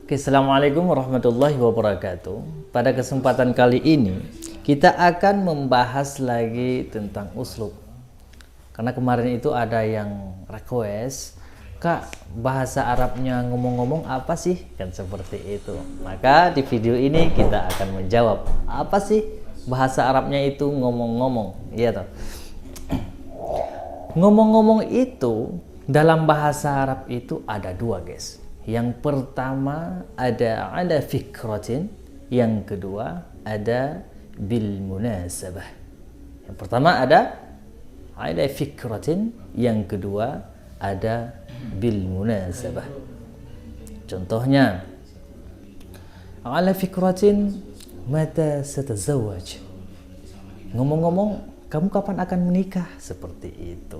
Oke, Assalamualaikum warahmatullahi wabarakatuh. Pada kesempatan kali ini kita akan membahas lagi tentang uslub. Karena kemarin itu ada yang request, Kak, bahasa Arabnya ngomong-ngomong apa sih? Kan seperti itu. Maka di video ini kita akan menjawab, apa sih bahasa Arabnya itu ngomong-ngomong? Iya toh. Ngomong-ngomong itu dalam bahasa Arab itu ada dua, guys. Yang pertama ada fikratin, yang kedua ada bil munasabah. Yang pertama ada fikratin, yang kedua ada bil munasabah. Contohnya, ala fikratin mata satazawwaj. Ngomong-ngomong, kamu kapan akan menikah? Seperti itu.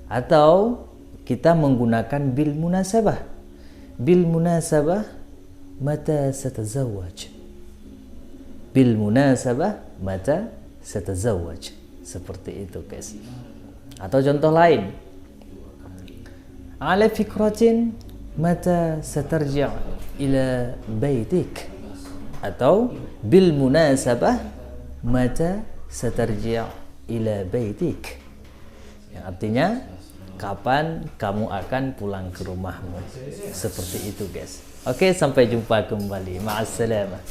Atau kita menggunakan bil munasabah. Bil munasabah mata satazawwaj. Bil munasabah mata satazawwaj. Seperti itu, guys. Atau contoh lain. Ala fikratin mata satarji' ila baitik. Atau bil munasabah mata satarji' ila baitik. Yang artinya kapan kamu akan pulang ke rumahmu. Seperti itu, guys. Oke, sampai jumpa kembali. Ma'assalamah.